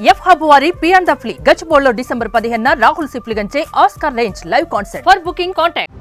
F hub వారి beyond the flea గచ్చిబౌలిలో December 15న రాహుల్ సిప్లిగంచే Oscar range live concert. For booking contact.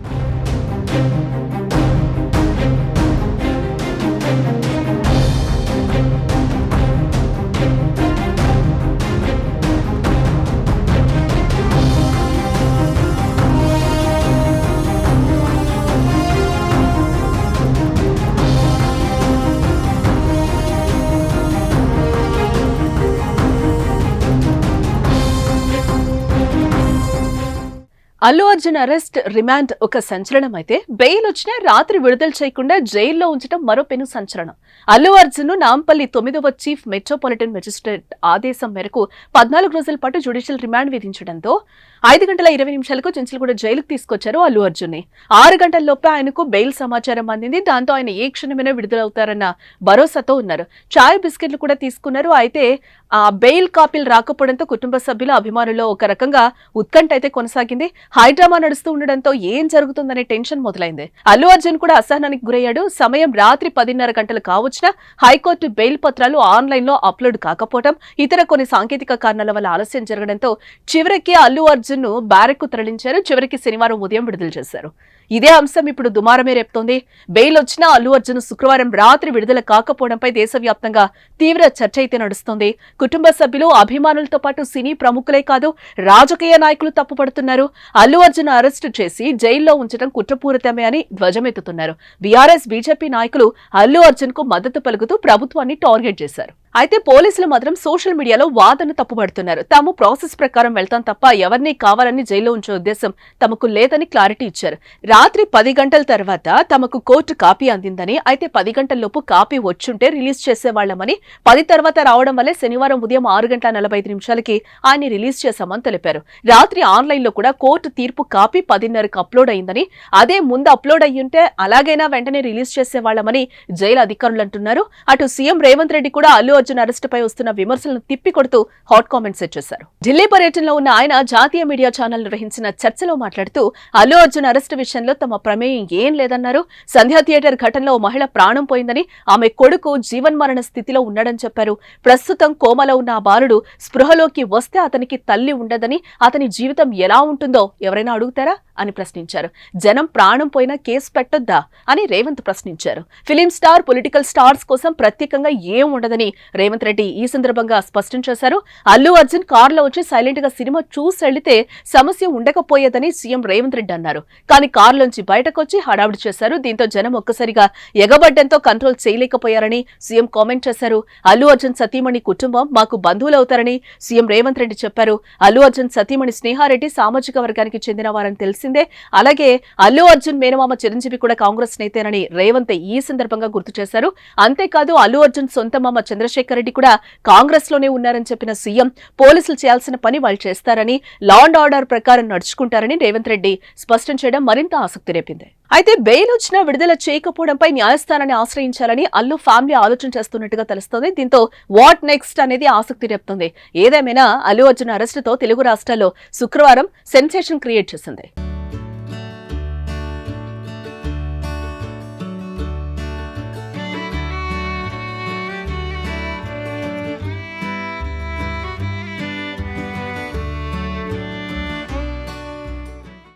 Allu Arjun arrest remand ఒక సంచలనం అయితే బెయిల్ వచ్చినా రాత్రి విడుదల చేయకుండా జైల్లో ఉంచడం మరో పెను సంచలనం. అల్లు అర్జున్ నాంపల్లి 9వ చీఫ్ మెట్రోపాలిటన్ మెజిస్ట్రేట్ ఆదేశం మేరకు 14 రోజుల పాటు జ్యుడిషియల్ రిమాండ్ విధించడంతో 5 గంటల 20 నిమిషాలకు చెంచల్గూడ జైలుకు తీసుకొచ్చారు అల్లు అర్జున్ ని. 6 గంటల్లోపే ఆయనకు బెయిల్ సమాచారం అందింది. దాంతో ఆయన ఏ క్షణమైనా విడుదలవుతారన్న భరోసాతో ఉన్నారు. చాయ్ బిస్కెట్లు కూడా తీసుకున్నారు. అయితే ఆ బెయిల్ కాపీలు రాకపోవడంతో కుటుంబ సభ్యుల అభిమానుల్లో ఒక రకంగా ఉత్కంఠ అయితే కొనసాగింది. హైడ్రామా నడుస్తూ ఉండడంతో ఏం జరుగుతుందనే టెన్షన్ మొదలైంది. అల్లు అర్జున్ కూడా అసహనానికి గురయ్యాడు. సమయం రాత్రి 10:30 గంటలు కావచ్చినా హైకోర్టు బెయిల్ పత్రాలు ఆన్లైన్ లో అప్లోడ్ కాకపోవడం, ఇతర కొన్ని సాంకేతిక కారణాల వల్ల ఆలస్యం జరగడంతో చివరికి అల్లు అర్జున్ ను బ్యారెక్ కు తరలించారు. చివరికి శనివారం ఉదయం విడుదల చేశారు. ఇదే అంశం ఇప్పుడు దుమారమే రేపుతోంది. బెయిల్ వచ్చినా అల్లు అర్జున్ శుక్రవారం రాత్రి విడుదల కాకపోవడంపై దేశవ్యాప్తంగా తీవ్ర చర్చ అయితే నడుస్తోంది. కుటుంబ సభ్యులు, అభిమానులతో పాటు సినీ ప్రముఖులే కాదు రాజకీయ నాయకులు తప్పుపడుతున్నారు. అల్లు అర్జున్ అరెస్టు చేసి జైల్లో ఉంచడం కుట్రపూరితమే అని ధ్వజమెత్తుతున్నారు. బీఆర్ఎస్, బీజేపీ నాయకులు అల్లు అర్జున్ కు మద్దతు పలుకుతూ ప్రభుత్వాన్ని టార్గెట్ చేశారు. అయితే పోలీసులు మాత్రం సోషల్ మీడియాలో వాదన తప్పుపడుతున్నారు. తాము ప్రాసెస్ ప్రకారం వెళ్తాం తప్ప ఎవరిని కావాలని జైల్లో ఉంచే ఉద్దేశం తమకు లేదని క్లారిటీ ఇచ్చారు. రాత్రి 10 గంటల తర్వాత తమకు కోర్టు కాపీ అందిందని, అయితే 10 గంటల్లోపు కాపీ వచ్చుంటే రిలీజ్ చేసేవాళ్లమని, 10 తర్వాత రావడం వల్లే శనివారం ఉదయం 6 గంటల 45 నిమిషాలకి ఆయన్ని రిలీజ్ చేశామని తెలిపారు. రాత్రి ఆన్లైన్ లో కూడా కోర్టు తీర్పు కాపీ 10:30కు అప్లోడ్ అయిందని, అదే ముందు అప్లోడ్ అయ్యుంటే అలాగైనా వెంటనే రిలీజ్ చేసేవాళ్లమని జైలు అధికారులు అంటున్నారు. అటు సీఎం రేవంత్ రెడ్డి కూడా అల్లు అర్జున్ అరెస్టు పై వస్తున్న విమర్శలను తిప్పికొడుతూ హాట్ కామెంట్స్ చేశారు. ఢిల్లీ పర్యటనలో ఉన్న ఆయన జాతీయ మీడియా ఛానల్ నిర్వహించిన చర్చలో మాట్లాడుతూ అల్లు అర్జున్ అరెస్టు విషయంలో తమ ప్రమేయం ఏం లేదన్నారు. సంధ్యా థియేటర్ ఘటనలో ఓ మహిళ ప్రాణం పోయిందని, ఆమె కొడుకు జీవన్మరణ స్థితిలో ఉన్నాడని చెప్పారు. ప్రస్తుతం కోమలో ఉన్న ఆ బాలుడు స్పృహలోకి వస్తే అతనికి తల్లి ఉండదని, అతని జీవితం ఎలా ఉంటుందో ఎవరైనా అడుగుతారా అని ప్రశ్నించారు. జనం ప్రాణం పోయినా కేసు పెట్టొద్దా అని రేవంత్ ప్రశ్నించారు. ఫిలిం స్టార్, పొలిటికల్ స్టార్స్ కోసం ప్రత్యేకంగా ఏం ఉండదని రేవంత్ రెడ్డి ఈ సందర్భంగా స్పష్టం చేశారు. అల్లు అర్జున్ కారులో వచ్చి సైలెంట్ గా సినిమా చూసి వెళ్లితే సమస్య ఉండకపోయేదని సీఎం రేవంత్ రెడ్డి అన్నారు. కానీ కారులోంచి బయటకు వచ్చి హడావిడి చేశారు. దీంతో జనం ఒక్కసారిగా ఎగబడ్డంతో కంట్రోల్ చేయలేకపోయారని సీఎం కామెంట్ చేశారు. అల్లు అర్జున్ సతీమణి కుటుంబం మాకు బంధువులవుతారని సీఎం రేవంత్ రెడ్డి చెప్పారు. అల్లు అర్జున్ సతీమణి స్నేహారెడ్డి సామాజిక వర్గానికి చెందిన వారని తెలిసిందే. అలాగే అల్లు అర్జున్ మేనమామ చిరంజీవి కూడా కాంగ్రెస్ నేతేనని రేవంత్ ఈ సందర్భంగా గుర్తు చేశారు. అంతేకాదు అల్లు అర్జున్ సొంత మామ చంద్రశేఖర్ రెడ్డి కూడా కాంగ్రెస్ లోనే ఉన్నారని చెప్పిన సీఎం పోలీసులు చేయాల్సిన పని వాళ్ళు చేస్తారని, లా అండ్ ఆర్డర్ ప్రకారం నడుచుకుంటారని రేవంత్ రెడ్డి స్పష్టం చేయడం మరింత ఆసక్తి రేపింది. అయితే బెయిల్ వచ్చినా విడుదల చేయకపోవడంపై న్యాయస్థానాన్ని ఆశ్రయించాలని అల్లు ఫ్యామిలీ ఆలోచన చేస్తున్నట్టుగా తెలుస్తోంది. దీంతో వాట్ నెక్స్ట్ అనేది ఆసక్తి రేపుతుంది. ఏదేమైనా అల్లు అర్జున్ అరెస్టుతో తెలుగు రాష్ట్రాల్లో శుక్రవారం సెన్సేషన్ క్రియేట్ చేసింది.